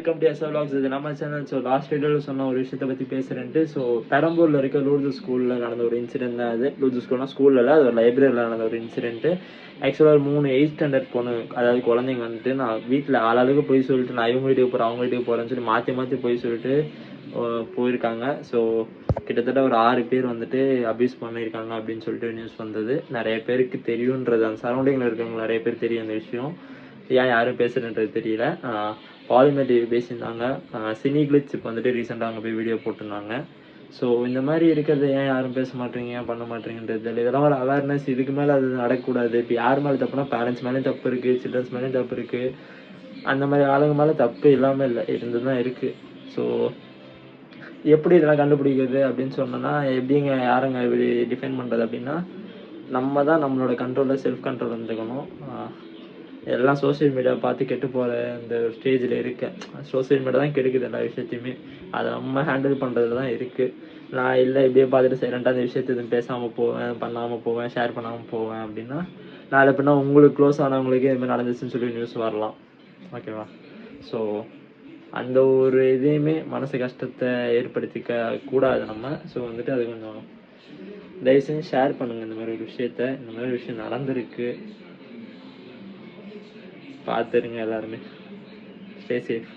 Welcome to SR vlogs. இது நம்ம channel. So last வீடியோவில் சொன்ன ஒரு விஷயத்தை பற்றி பேசுகிறேன்ட்டு. ஸோ பெரம்பூரில் இருக்க லூர்து ஸ்கூலில் நடந்த ஒரு இன்சிடென்ட் தான் அது. லூர்து ஸ்கூல்னால் ஸ்கூலில் இல்லை, அது ஒரு லைப்ரரியில் நடந்த ஒரு இன்சிடென்ட்டு. ஆக்சுவலாக ஒரு 3 8th ஸ்டாண்டர்ட் பொண்ணு, அதாவது குழந்தைங்க வந்துட்டு நான் வீட்டில் ஆளாளுக்கு போய் சொல்லிட்டு நான் இவங்க வீட்டுக்கு போகிறேன் அவங்க வீட்டுக்கு போகிறேன்னு சொல்லி மாற்றி மாற்றி போய் சொல்லிட்டு போயிருக்காங்க. ஸோ கிட்டத்தட்ட ஒரு 6 பேர் வந்துட்டு அப்யூஸ் பண்ணியிருக்காங்க அப்படின்னு சொல்லிட்டு நியூஸ் வந்தது. நிறைய பேருக்கு தெரியுன்றது, அந்த சரௌண்டிங்கில் இருக்கவங்க நிறைய பேர் தெரியும் அந்த விஷயம். ஏன் யாரும் பேசுகிறன்றது தெரியல. பாலிமர் டிவி பேசியிருந்தாங்க. சினி கிளிட்ஸ் இப்போ வந்துட்டு ரீசெண்டாக அங்கே போய் வீடியோ போட்டிருந்தாங்க. ஸோ இந்த மாதிரி இருக்கிறத ஏன் யாரும் பேச மாட்டேறீங்க, ஏன் பண்ண மாட்டேங்கிறது தெரியல. இதெல்லாம் ஒரு அவேர்னஸ். இதுக்கு மேலே அது நடக்கக்கூடாது. இப்போ யார் மேலே தப்புனா பேரண்ட்ஸ் மேலேயும் தப்பு இருக்குது, சில்ட்ரன்ஸ் மேலேயும் தப்பு இருக்குது. அந்த மாதிரி ஆளுங்க மேலே தப்பு இல்லாமல் இல்லை, இருந்து தான் இருக்குது. ஸோ எப்படி இதெல்லாம் கண்டுபிடிக்கிறது அப்படின்னு சொன்னோன்னா, எப்படிங்க யாருங்க இப்படி டிஃபைன் பண்ணுறது அப்படின்னா, நம்ம தான் நம்மளோட கண்ட்ரோலில் செல்ஃப் கண்ட்ரோல் வந்துக்கணும். எல்லாம் சோசியல் மீடியாவை பார்த்து கெட்டு போகிற இந்த ஸ்டேஜில் இருக்கேன். சோசியல் மீடியா தான் கெடுக்குது எல்லா விஷயத்தையுமே. அதை நம்ம ஹேண்டில் பண்ணுறதுல தான் இருக்குது. நான் இல்லை இப்படியே பார்த்துட்டு சைலண்டாக அந்த விஷயத்தை எதுவும் பேசாமல் போவேன், பண்ணாமல் போவேன், ஷேர் பண்ணாமல் போவேன் அப்படின்னா, நாளை பின்னா உங்களுக்கு க்ளோஸ் ஆனவங்களுக்கு இதுமாதிரி நடந்துச்சுன்னு சொல்லி நியூஸ் வரலாம். ஓகேவா? ஸோ அந்த ஒரு இதையுமே மனசு கஷ்டத்தை ஏற்படுத்திக்க கூடாது நம்ம. ஸோ வந்துட்டு அது கொஞ்சம் தயவு செஞ்சு ஷேர் பண்ணுங்கள் இந்த மாதிரி ஒரு விஷயத்த. இந்த மாதிரி ஒரு விஷயம் நடந்திருக்கு, பார்த்துருங்க எல்லாருமே. Stay safe.